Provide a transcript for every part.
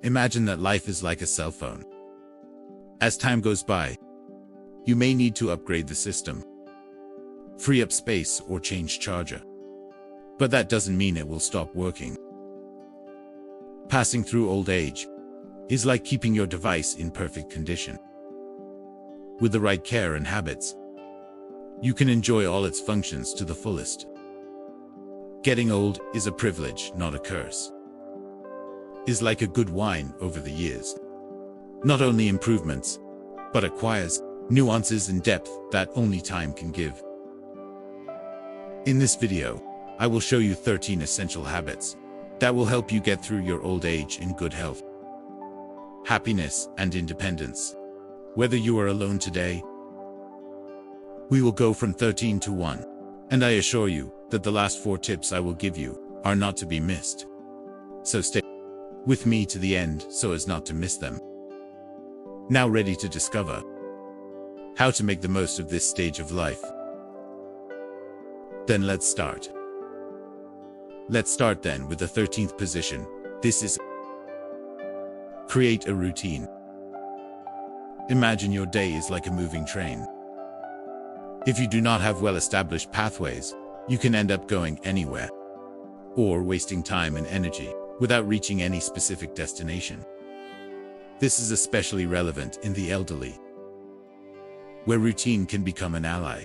Imagine that life is like a cell phone. As time goes by, you may need to upgrade the system, free up space, or change charger. But that doesn't mean it will stop working. Passing through old age is like keeping your device in perfect condition. With the right care and habits, you can enjoy all its functions to the fullest. Getting old is a privilege, not a curse. Is like a good wine over the years. Not only improvements, but acquires nuances and depth that only time can give. In this video, I will show you 13 essential habits that will help you get through your old age in good health, happiness, and independence. Whether you are alone today, we will go from 13 to 1, and I assure you that the last 4 tips I will give you are not to be missed. So stay with me to the end so as not to miss them. Now ready to discover how to make the most of this stage of life? Then let's start. Let's start then with the 13th position. This is create a routine. Imagine your day is like a moving train. If you do not have well-established pathways, you can end up going anywhere or wasting time and energy without reaching any specific destination. This is especially relevant in the elderly, where routine can become an ally.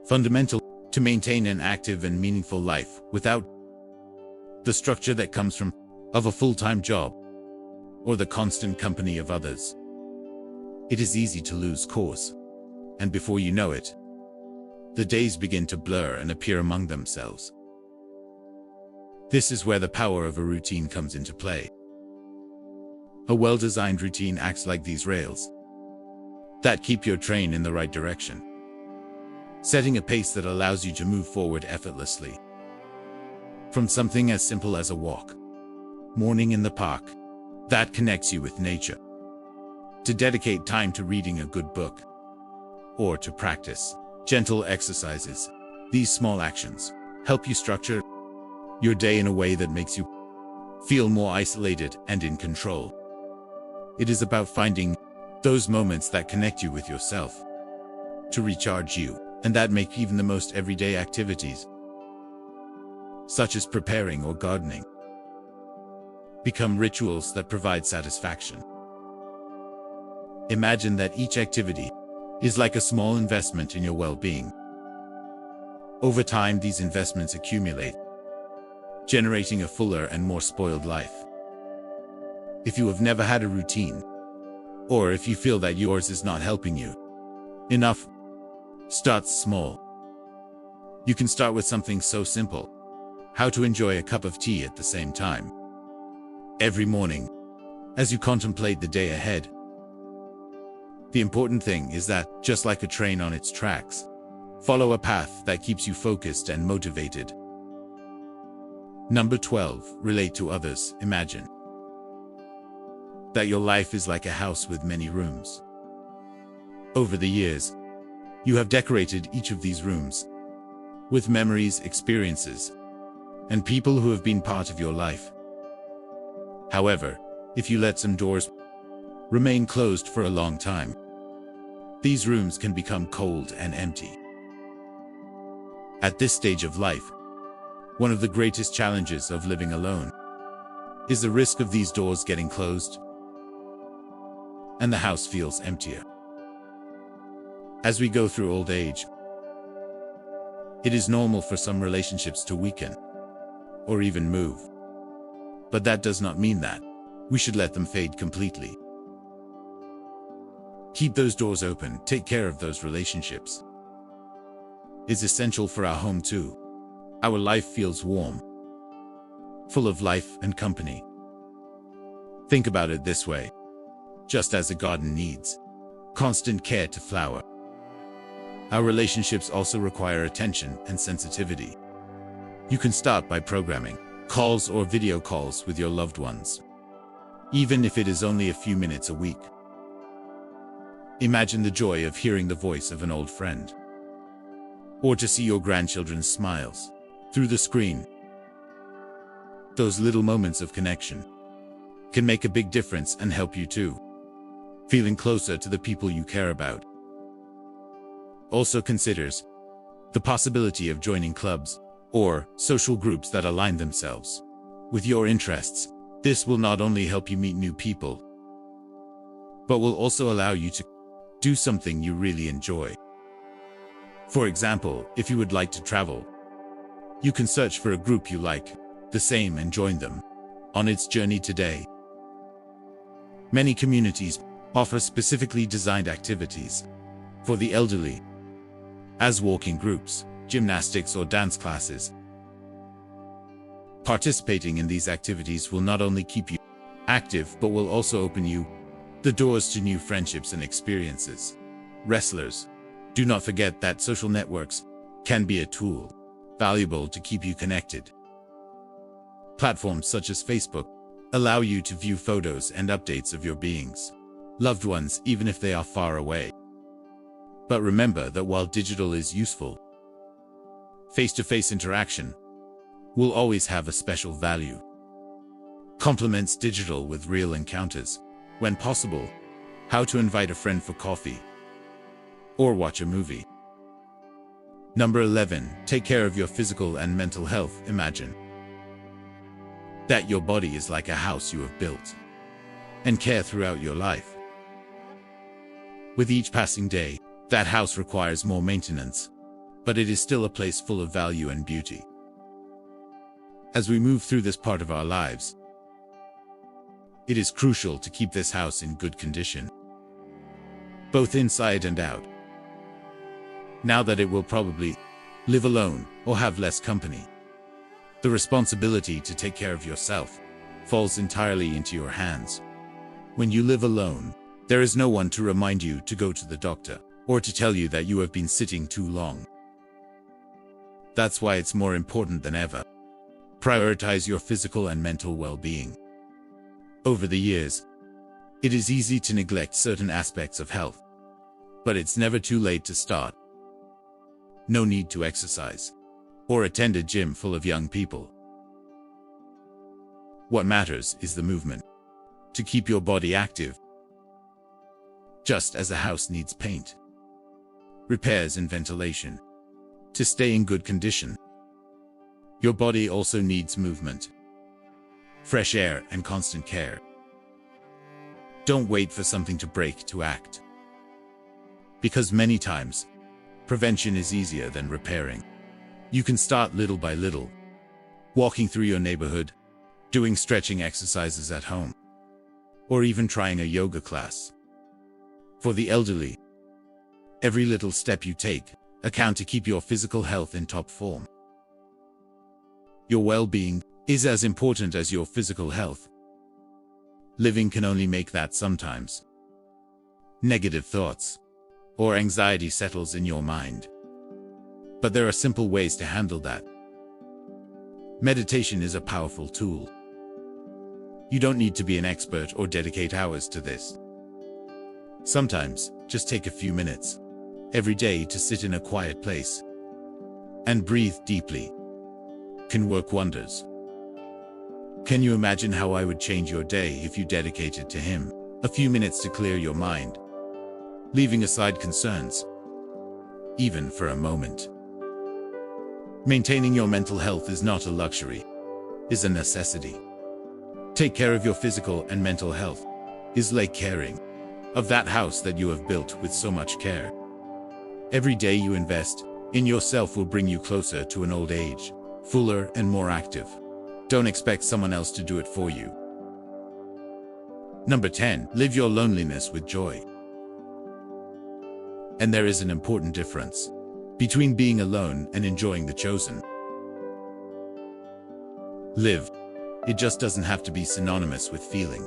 Fundamental to maintain an active and meaningful life without the structure that comes from a full-time job or the constant company of others. It is easy to lose course, and before you know it, the days begin to blur and appear among themselves. This is where the power of a routine comes into play. A well-designed routine acts like these rails that keep your train in the right direction, setting a pace that allows you to move forward effortlessly. From something as simple as a walk, morning in the park, that connects you with nature, to dedicate time to reading a good book, or to practice gentle exercises. These small actions help you structure your day in a way that makes you feel more isolated and in control. It is about finding those moments that connect you with yourself, to recharge you, and that make even the most everyday activities, such as preparing or gardening, become rituals that provide satisfaction. Imagine that each activity is like a small investment in your well-being. Over time, these investments accumulate, generating a fuller and more spoiled life. If you have never had a routine, or if you feel that yours is not helping you enough, start small. You can start with something so simple: how to enjoy a cup of tea at the same time every morning as you contemplate the day ahead. The important thing is that, just like a train on its tracks, follow a path that keeps you focused and motivated. Number 12. Relate to others. Imagine that your life is like a house with many rooms. Over the years, you have decorated each of these rooms with memories, experiences, and people who have been part of your life. However, if you let some doors remain closed for a long time, these rooms can become cold and empty. At this stage of life, one of the greatest challenges of living alone is the risk of these doors getting closed, and the house feels emptier. As we go through old age, it is normal for some relationships to weaken or even move. But that does not mean that we should let them fade completely. Keep those doors open, take care of those relationships. It's essential for our home too. Our life feels warm, full of life and company. Think about it this way: just as a garden needs constant care to flower, our relationships also require attention and sensitivity. You can start by programming calls or video calls with your loved ones, even if it is only a few minutes a week. Imagine the joy of hearing the voice of an old friend, or to see your grandchildren's smiles through the screen. Those little moments of connection can make a big difference and help you too. Feeling closer to the people you care about. Also considers the possibility of joining clubs or social groups that align themselves with your interests. This will not only help you meet new people, but will also allow you to do something you really enjoy. For example, if you would like to travel, you can search for a group you like the same and join them on its journey today. Many communities offer specifically designed activities for the elderly, as walking groups, gymnastics, or dance classes. Participating in these activities will not only keep you active, but will also open you the doors to new friendships and experiences. Wrestlers, do not forget that social networks can be a tool valuable to keep you connected. Platforms such as Facebook allow you to view photos and updates of your beings, loved ones, even if they are far away. But remember that while digital is useful, face-to-face interaction will always have a special value. Complements digital with real encounters. When possible, how to invite a friend for coffee or watch a movie. Number 11, take care of your physical and mental health. Imagine that your body is like a house you have built and care throughout your life. With each passing day, that house requires more maintenance, but it is still a place full of value and beauty. As we move through this part of our lives, it is crucial to keep this house in good condition, both inside and out. Now that it will probably live alone or have less company, the responsibility to take care of yourself falls entirely into your hands. When you live alone, there is no one to remind you to go to the doctor or to tell you that you have been sitting too long. That's why it's more important than ever. Prioritize your physical and mental well-being. Over the years, it is easy to neglect certain aspects of health, but it's never too late to start. No need to exercise or attend a gym full of young people. What matters is the movement, to keep your body active. Just as a house needs paint, repairs, and ventilation to stay in good condition, your body also needs movement, fresh air, and constant care. Don't wait for something to break to act, because many times, prevention is easier than repairing. You can start little by little, walking through your neighborhood, doing stretching exercises at home, or even trying a yoga class. For the elderly, every little step you take counts to keep your physical health in top form. Your well-being is as important as your physical health. Living can only make that sometimes. Negative thoughts or anxiety settles in your mind. But there are simple ways to handle that. Meditation is a powerful tool. You don't need to be an expert or dedicate hours to this. Sometimes, just take a few minutes every day to sit in a quiet place and breathe deeply can work wonders. Can you imagine how I would change your day if you dedicated to him a few minutes to clear your mind, leaving aside concerns, even for a moment? Maintaining your mental health is not a luxury, it's a necessity. Take care of your physical and mental health is like caring of that house that you have built with so much care. Every day you invest in yourself will bring you closer to an old age, fuller and more active. Don't expect someone else to do it for you. Number 10, live your loneliness with joy. And there is an important difference between being alone and enjoying the chosen. Live. It just doesn't have to be synonymous with feeling.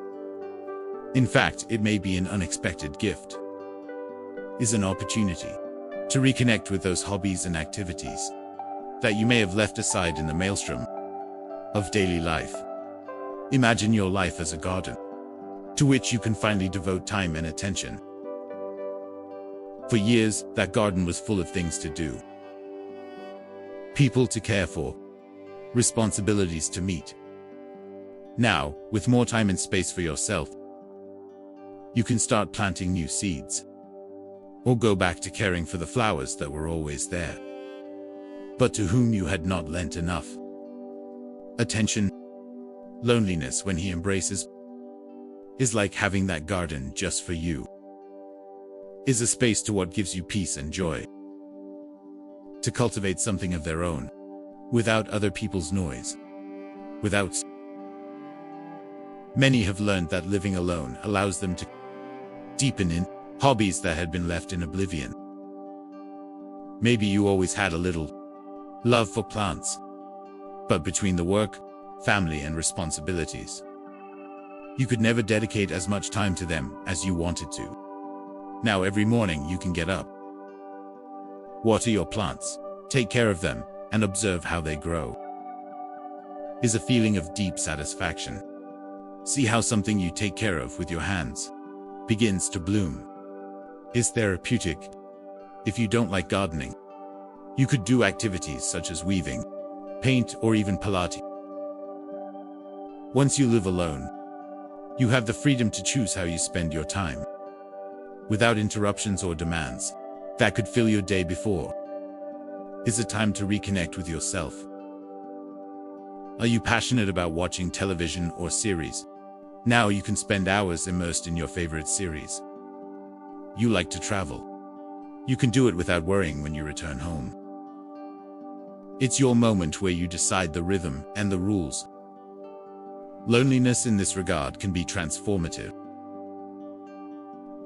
In fact, it may be an unexpected gift. Is an opportunity to reconnect with those hobbies and activities that you may have left aside in the maelstrom of daily life. Imagine your life as a garden to which you can finally devote time and attention. For years, that garden was full of things to do, people to care for, responsibilities to meet. Now, with more time and space for yourself, you can start planting new seeds, or go back to caring for the flowers that were always there, but to whom you had not lent enough attention. Loneliness, when he embraces, is like having that garden just for you, is a space to what gives you peace and joy, to cultivate something of their own, without other people's noise, without. Many have learned that living alone allows them to deepen in hobbies that had been left in oblivion. Maybe you always had a little love for plants, but between the work, family, and responsibilities, you could never dedicate as much time to them as you wanted to. Now every morning you can get up, water your plants, take care of them, and observe how they grow, is a feeling of deep satisfaction. See how something you take care of with your hands begins to bloom, is therapeutic. If you don't like gardening, you could do activities such as weaving, paint, or even Pilates. Once you live alone, you have the freedom to choose how you spend your time, without interruptions or demands that could fill your day before. Is it time to reconnect with yourself? Are you passionate about watching television or series? Now you can spend hours immersed in your favorite series. You like to travel. You can do it without worrying when you return home. It's your moment where you decide the rhythm and the rules. Loneliness in this regard can be transformative.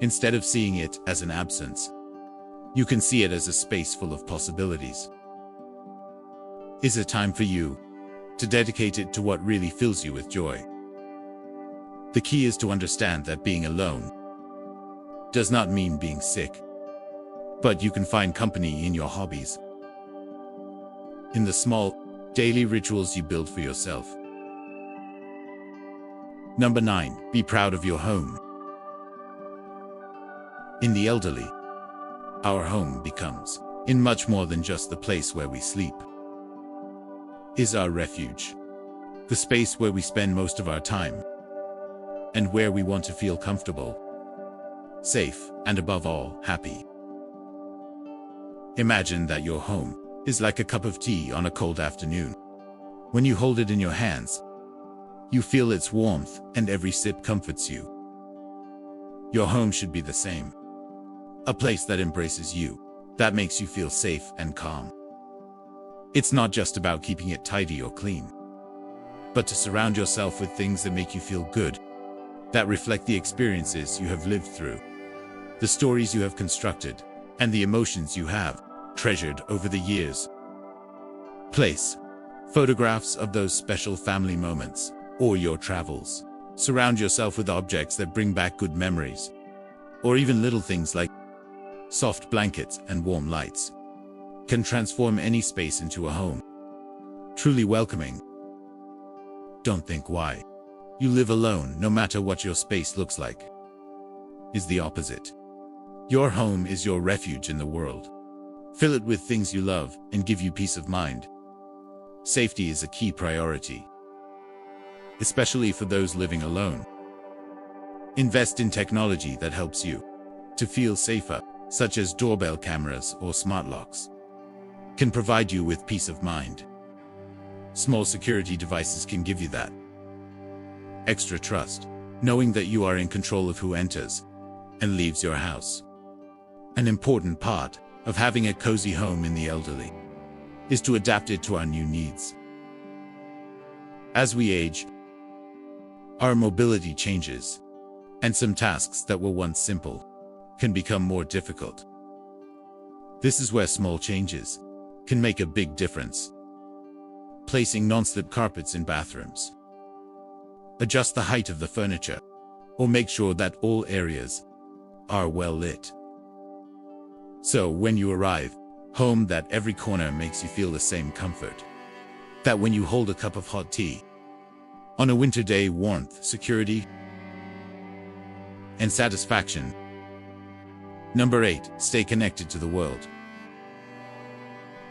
Instead of seeing it as an absence, you can see it as a space full of possibilities. Is it time for you to dedicate it to what really fills you with joy? The key is to understand that being alone does not mean being sick, but you can find company in your hobbies, in the small, daily rituals you build for yourself. Number 9, be proud of your home. In the elderly, our home becomes, in much more than just the place where we sleep, is our refuge, the space where we spend most of our time, and where we want to feel comfortable, safe, and above all, happy. Imagine that your home is like a cup of tea on a cold afternoon. When you hold it in your hands, you feel its warmth, and every sip comforts you. Your home should be the same. A place that embraces you, that makes you feel safe and calm. It's not just about keeping it tidy or clean, but to surround yourself with things that make you feel good, that reflect the experiences you have lived through, the stories you have constructed, and the emotions you have treasured over the years. Place photographs of those special family moments or your travels. Surround yourself with objects that bring back good memories, or even little things like soft blankets and warm lights can transform any space into a home truly welcoming. Don't think why you live alone, no matter what your space looks like, is the opposite. Your home is your refuge in the world. Fill it with things you love and give you peace of mind. Safety is a key priority, especially for those living alone. Invest in technology that helps you to feel safer, such as doorbell cameras or smart locks, can provide you with peace of mind. Small security devices can give you that extra trust, knowing that you are in control of who enters and leaves your house. An important part of having a cozy home in the elderly is to adapt it to our new needs. As we age, our mobility changes, and some tasks that were once simple can become more difficult. This is where small changes can make a big difference. Placing non-slip carpets in bathrooms, adjust the height of the furniture, or make sure that all areas are well lit. So when you arrive home, that every corner makes you feel the same comfort. That when you hold a cup of hot tea on a winter day, warmth, security, and satisfaction. Number 8, stay connected to the world.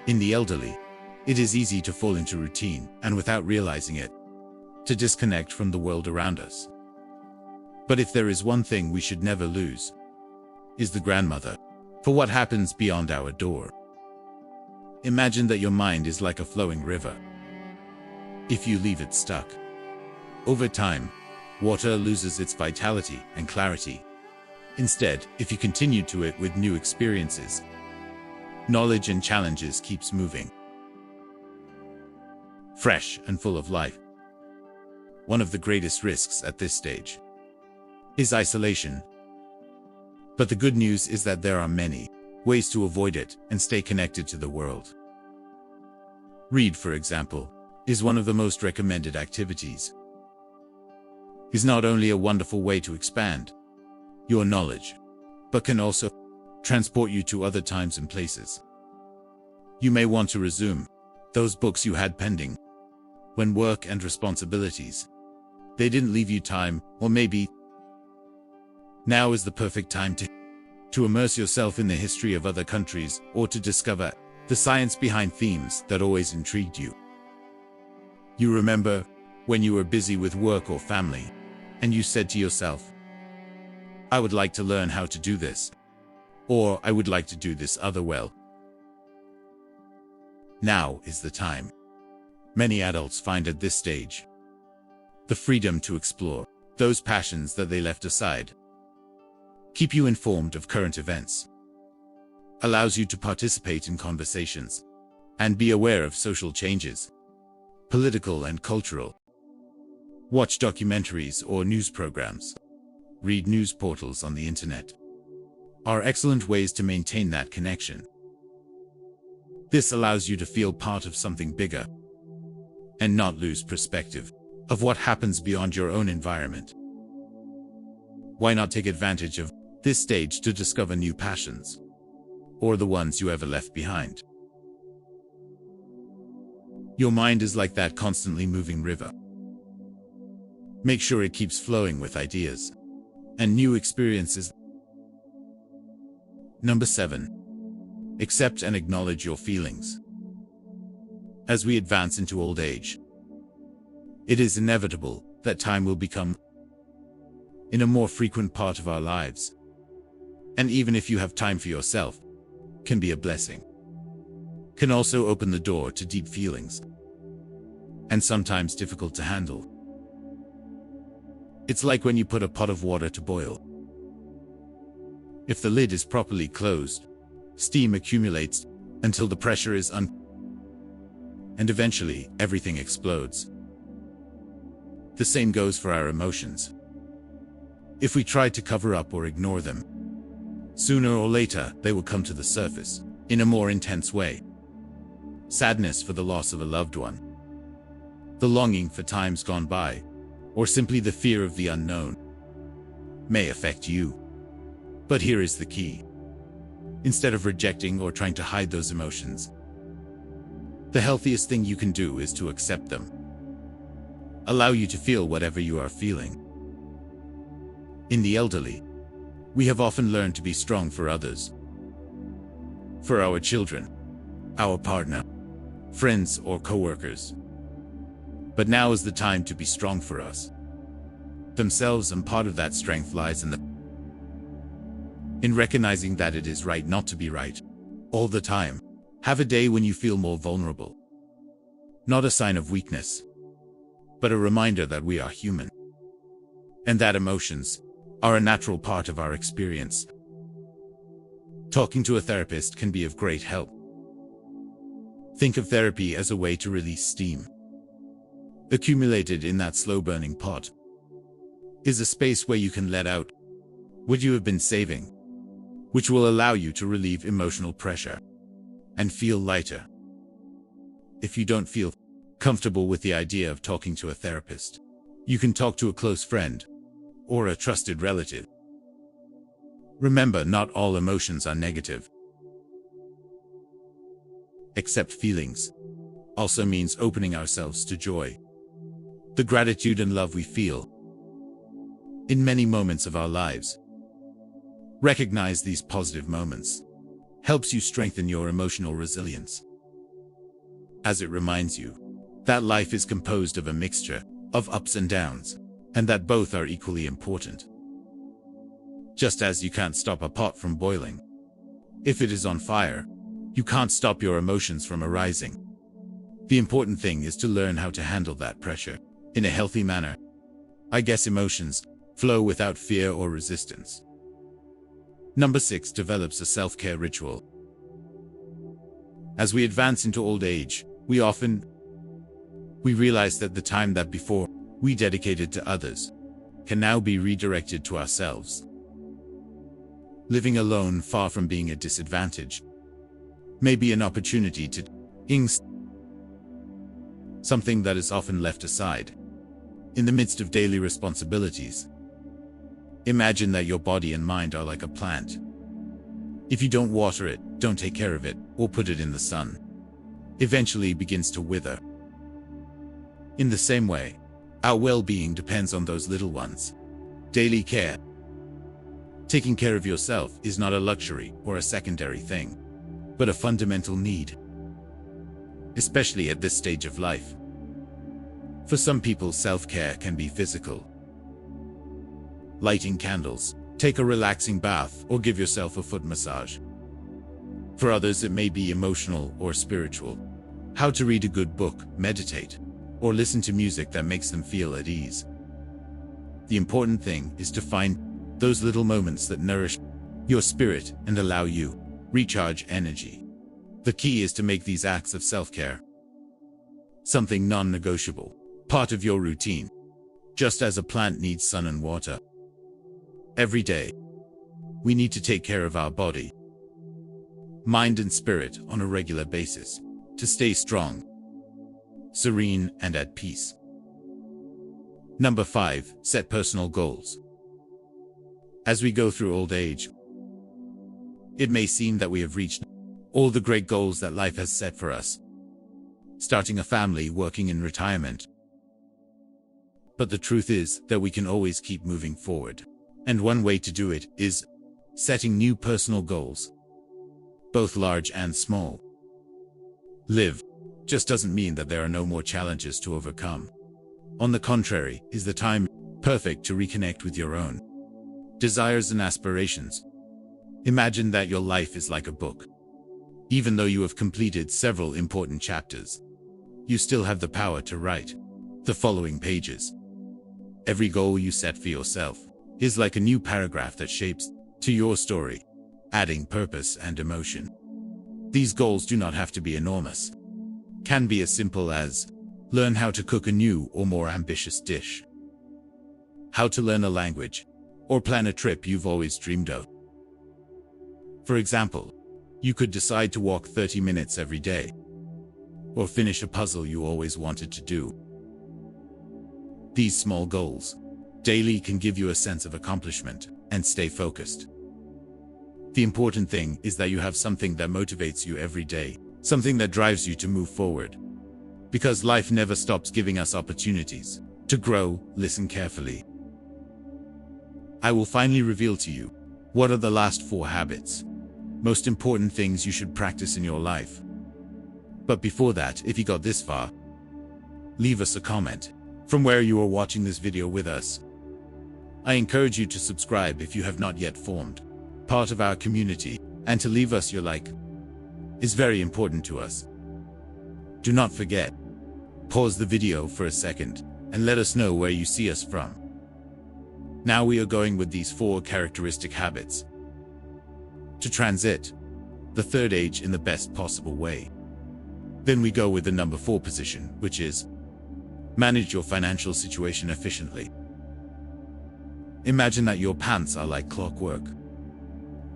In the elderly, it is easy to fall into routine, and without realizing it, to disconnect from the world around us. But if there is one thing we should never lose, is the grandmother for what happens beyond our door. Imagine that your mind is like a flowing river. If you leave it stuck, over time, water loses its vitality and clarity. Instead, if you continue to it with new experiences, knowledge and challenges keeps moving, fresh and full of life. One of the greatest risks at this stage is isolation. But the good news is that there are many ways to avoid it and stay connected to the world. Read, for example, is one of the most recommended activities. Is not only a wonderful way to expand your knowledge, but can also transport you to other times and places. You may want to resume those books you had pending when work and responsibilities, they didn't leave you time, or maybe now is the perfect time to immerse yourself in the history of other countries, or to discover the science behind themes that always intrigued you. You remember when you were busy with work or family, and you said to yourself, I would like to learn how to do this, or I would like to do this other well. Now is the time. Many adults find at this stage the freedom to explore those passions that they left aside. Keep you informed of current events, allows you to participate in conversations, and be aware of social changes, political and cultural. Watch documentaries or news programs. Read news portals on the internet. Are excellent ways to maintain that connection. This allows you to feel part of something bigger and not lose perspective of what happens beyond your own environment. Why not take advantage of this stage to discover new passions, or the ones you ever left behind? Your mind is like that constantly moving river. Make sure it keeps flowing with ideas and new experiences. Number 7. Accept and acknowledge your feelings. As we advance into old age, it is inevitable that time will become in a more frequent part of our lives. And even if you have time for yourself, can be a blessing. Can also open the door to deep feelings, and sometimes difficult to handle. It's like when you put a pot of water to boil. If the lid is properly closed, steam accumulates until the pressure is and eventually everything explodes. The same goes for our emotions. If we try to cover up or ignore them, sooner or later they will come to the surface in a more intense way. Sadness for the loss of a loved one, the longing for times gone by, or simply the fear of the unknown may affect you. But here is the key. Instead of rejecting or trying to hide those emotions, the healthiest thing you can do is to accept them. Allow you to feel whatever you are feeling. In the elderly, we have often learned to be strong for others. For our children, our partner, friends, or co-workers. But now is the time to be strong for us themselves, and part of that strength lies in recognizing that it is right not to be right all the time. Have a day when you feel more vulnerable. Not a sign of weakness, but a reminder that we are human, and that emotions are a natural part of our experience. Talking to a therapist can be of great help. Think of therapy as a way to release steam accumulated in that slow-burning pot. Is a space where you can let out what you have been saving, which will allow you to relieve emotional pressure and feel lighter. If you don't feel comfortable with the idea of talking to a therapist, you can talk to a close friend or a trusted relative. Remember, not all emotions are negative. Accept feelings also means opening ourselves to joy, the gratitude and love we feel in many moments of our lives. Recognize these positive moments helps you strengthen your emotional resilience, as it reminds you that life is composed of a mixture of ups and downs, and that both are equally important. Just as you can't stop a pot from boiling, if it is on fire, you can't stop your emotions from arising. The important thing is to learn how to handle that pressure in a healthy manner. I guess emotions flow without fear or resistance. Number 6, develops a self-care ritual. As we advance into old age, we realize that the time that before we dedicated to others can now be redirected to ourselves. Living alone, far from being a disadvantage, may be an opportunity to something that is often left aside in the midst of daily responsibilities. Imagine that your body and mind are like a plant. If you don't water it, don't take care of it, or put it in the sun, eventually it begins to wither. In the same way, our well-being depends on those little ones. Daily care. Taking care of yourself is not a luxury or a secondary thing, but a fundamental need, especially at this stage of life. For some people, self-care can be physical. Lighting candles, take a relaxing bath, or give yourself a foot massage. For others, it may be emotional or spiritual. How to read a good book, meditate, or listen to music that makes them feel at ease. The important thing is to find those little moments that nourish your spirit and allow you recharge energy. The key is to make these acts of self-care something non-negotiable, part of your routine, just as a plant needs sun and water. Every day, we need to take care of our body, mind and spirit on a regular basis to stay strong, serene, and at peace. Number 5, set personal goals. As we go through old age, it may seem that we have reached all the great goals that life has set for us, starting a family, working in retirement. But the truth is that we can always keep moving forward. And one way to do it is setting new personal goals, both large and small. Live just doesn't mean that there are no more challenges to overcome. On the contrary, is the time perfect to reconnect with your own desires and aspirations. Imagine that your life is like a book. Even though you have completed several important chapters, you still have the power to write the following pages. Every goal you set for yourself is like a new paragraph that shapes to your story, adding purpose and emotion. These goals do not have to be enormous. Can be as simple as learn how to cook a new or more ambitious dish, how to learn a language, or plan a trip you've always dreamed of. For example, you could decide to walk 30 minutes every day, or finish a puzzle you always wanted to do. These small goals daily can give you a sense of accomplishment and stay focused. The important thing is that you have something that motivates you every day, something that drives you to move forward. Because life never stops giving us opportunities to grow. Listen carefully. I will finally reveal to you what are the last 4 habits, most important things you should practice in your life. But before that, if you got this far, leave us a comment from where you are watching this video with us. I encourage you to subscribe if you have not yet formed part of our community, and to leave us your like is very important to us. Do not forget, pause the video for a second and let us know where you see us from. Now we are going with these 4 characteristic habits to transit the third age in the best possible way. Then we go with the number 4 position, which is manage your financial situation efficiently. Imagine that your pants are like clockwork.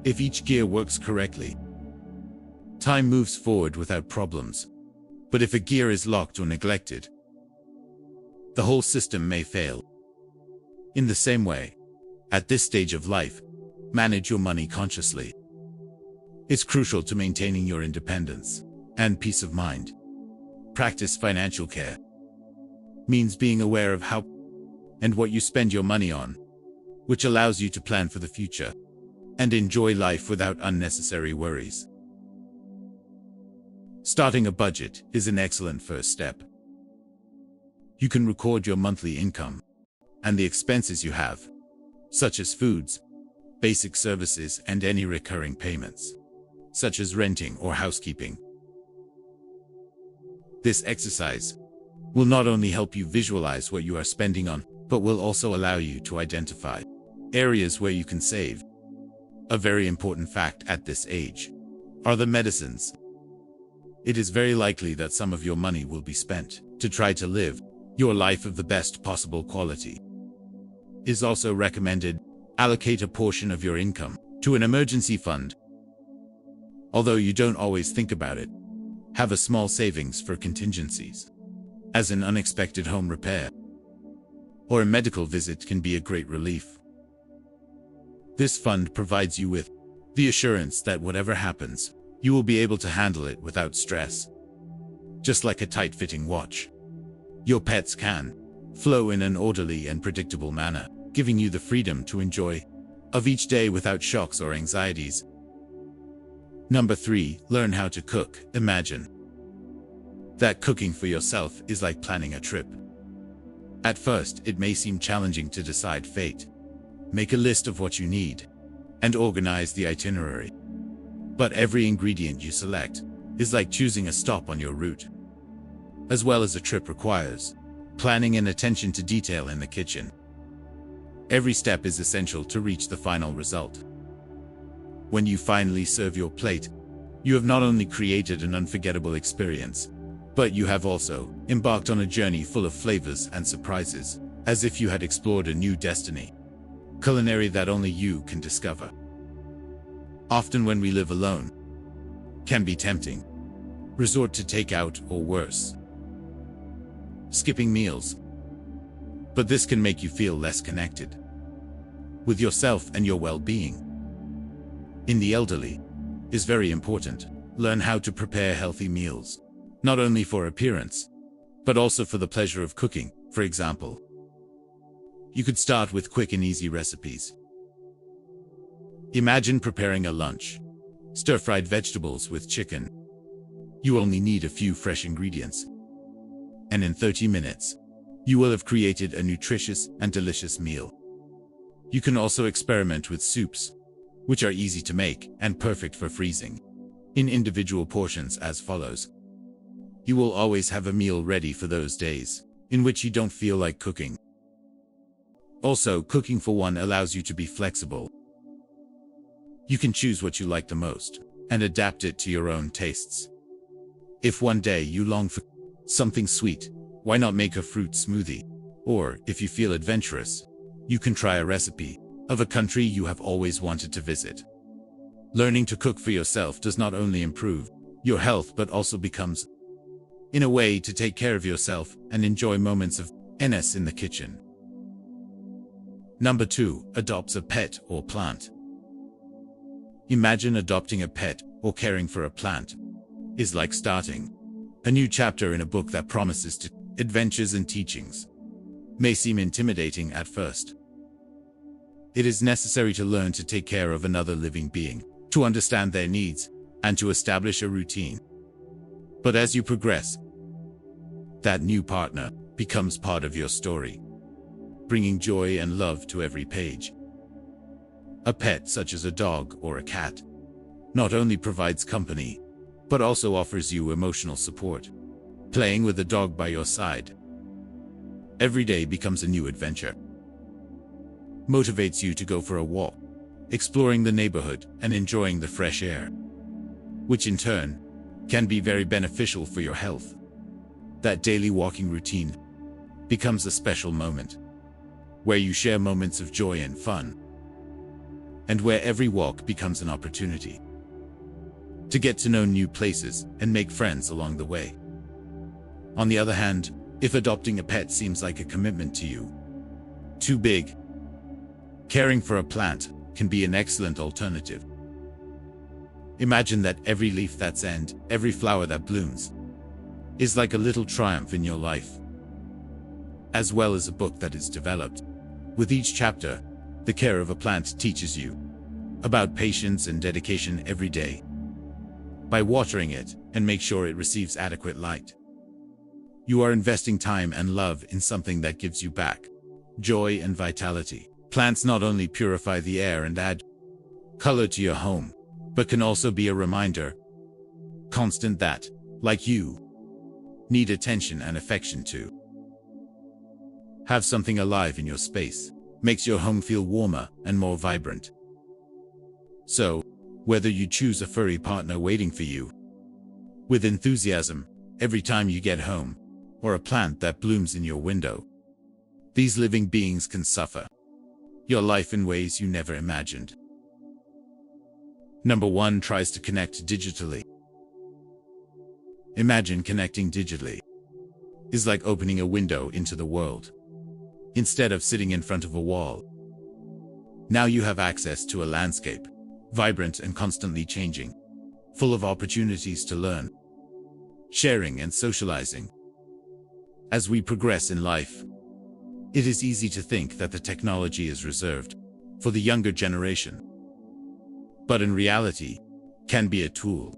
If each gear works correctly, time moves forward without problems. But if a gear is locked or neglected, the whole system may fail. In the same way, at this stage of life, manage your money consciously. It's crucial to maintaining your independence and peace of mind. Practice financial care means being aware of how and what you spend your money on, which allows you to plan for the future and enjoy life without unnecessary worries. Starting a budget is an excellent first step. You can record your monthly income and the expenses you have, such as foods, basic services, and any recurring payments, such as renting or housekeeping. This exercise will not only help you visualize what you are spending on, but will also allow you to identify areas where you can save. A very important fact at this age are the medicines. It is very likely that some of your money will be spent to try to live your life of the best possible quality. It is also recommended allocate a portion of your income to an emergency fund. Although you don't always think about it, have a small savings for contingencies, as an unexpected home repair or a medical visit can be a great relief. This fund provides you with the assurance that whatever happens, you will be able to handle it without stress. Just like a tight-fitting watch, your pets can flow in an orderly and predictable manner, giving you the freedom to enjoy of each day without shocks or anxieties. Number 3, learn how to cook. Imagine that cooking for yourself is like planning a trip. At first, it may seem challenging to decide fate. Make a list of what you need and organize the itinerary. But every ingredient you select is like choosing a stop on your route. As well as a trip requires planning and attention to detail in the kitchen. Every step is essential to reach the final result. When you finally serve your plate, you have not only created an unforgettable experience, but you have also embarked on a journey full of flavors and surprises, as if you had explored a new destiny culinary that only you can discover. Often when we live alone, can be tempting. Resort to takeout or worse, skipping meals. But this can make you feel less connected with yourself and your well-being. In the elderly, is very important. Learn how to prepare healthy meals, not only for appearance, but also for the pleasure of cooking. For example, you could start with quick and easy recipes. Imagine preparing a lunch, stir-fried vegetables with chicken. You only need a few fresh ingredients, and in 30 minutes, you will have created a nutritious and delicious meal. You can also experiment with soups, which are easy to make and perfect for freezing in individual portions as follows. You will always have a meal ready for those days in which you don't feel like cooking. Also, cooking for one allows you to be flexible. You can choose what you like the most and adapt it to your own tastes. If one day you long for something sweet, why not make a fruit smoothie? Or, if you feel adventurous, you can try a recipe of a country you have always wanted to visit. Learning to cook for yourself does not only improve your health but also becomes, in a way, to take care of yourself and enjoy moments of ease in the kitchen. Number 2, adopts a pet or plant. Imagine adopting a pet or caring for a plant is like starting a new chapter in a book that promises to adventures and teachings. May seem intimidating at first. It is necessary to learn to take care of another living being, to understand their needs, and to establish a routine. But as you progress, that new partner becomes part of your story, bringing joy and love to every page. A pet such as a dog or a cat not only provides company, but also offers you emotional support. Playing with a dog by your side every day becomes a new adventure. Motivates you to go for a walk, exploring the neighborhood and enjoying the fresh air, which in turn can be very beneficial for your health. That daily walking routine becomes a special moment, where you share moments of joy and fun, and where every walk becomes an opportunity to get to know new places and make friends along the way. On the other hand, if adopting a pet seems like a commitment to you, too big, caring for a plant can be an excellent alternative. Imagine that every leaf that's and every flower that blooms is like a little triumph in your life, as well as a book that is developed. With each chapter, the care of a plant teaches you about patience and dedication every day. By watering it and make sure it receives adequate light, You are investing time and love in something that gives you back joy and vitality. Plants not only purify the air and add color to your home, but can also be a reminder, constant that, like you, need attention and affection too. Have something alive in your space makes your home feel warmer and more vibrant. So, whether you choose a furry partner waiting for you with enthusiasm every time you get home, or a plant that blooms in your window, these living beings can suffer your life in ways you never imagined. Number 1 tries to connect digitally. Imagine connecting digitally is like opening a window into the world. Instead of sitting in front of a wall, now you have access to a landscape, vibrant and constantly changing, full of opportunities to learn, sharing and socializing. As we progress in life, it is easy to think that the technology is reserved for the younger generation, but in reality, can be a tool,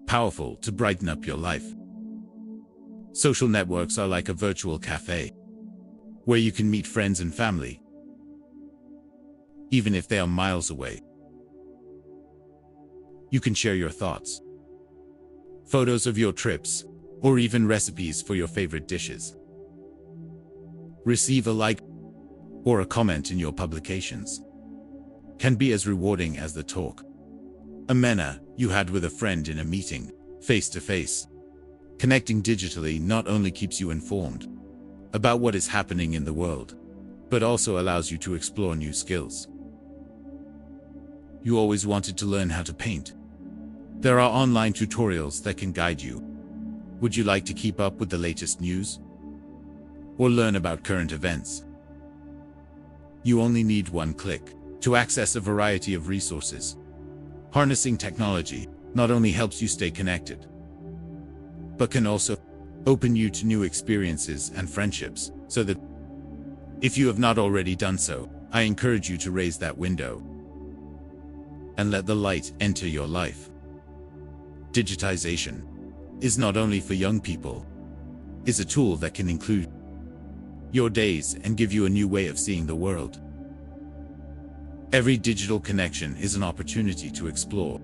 powerful to brighten up your life. Social networks are like a virtual cafe, where you can meet friends and family, even if they are miles away. You can share your thoughts, photos of your trips, or even recipes for your favorite dishes. Receive a like or a comment in your publications can be as rewarding as the talk a manner you had with a friend in a meeting, face to face. Connecting digitally not only keeps you informed about what is happening in the world, but also allows you to explore new skills. You always wanted to learn how to paint. There are online tutorials that can guide you. Would you like to keep up with the latest news or learn about current events? You only need one click to access a variety of resources. Harnessing technology not only helps you stay connected, but can also open you to new experiences and friendships, so that if you have not already done so, I encourage you to raise that window and let the light enter your life. Digitization is not only for young people, it's a tool that can include your days and give you a new way of seeing the world. Every digital connection is an opportunity to explore,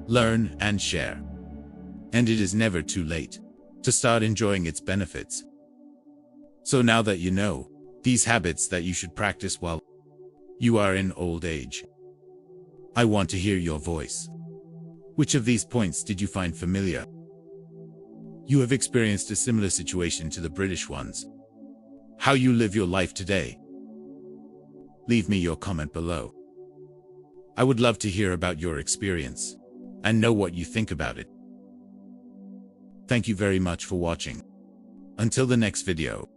learn, and share. And it is never too late to start enjoying its benefits. So now that you know these habits that you should practice while you are in old age, I want to hear your voice. Which of these points did you find familiar? You have experienced a similar situation to the British ones. How you live your life today? Leave me your comment below. I would love to hear about your experience and know what you think about it. Thank you very much for watching. Until the next video.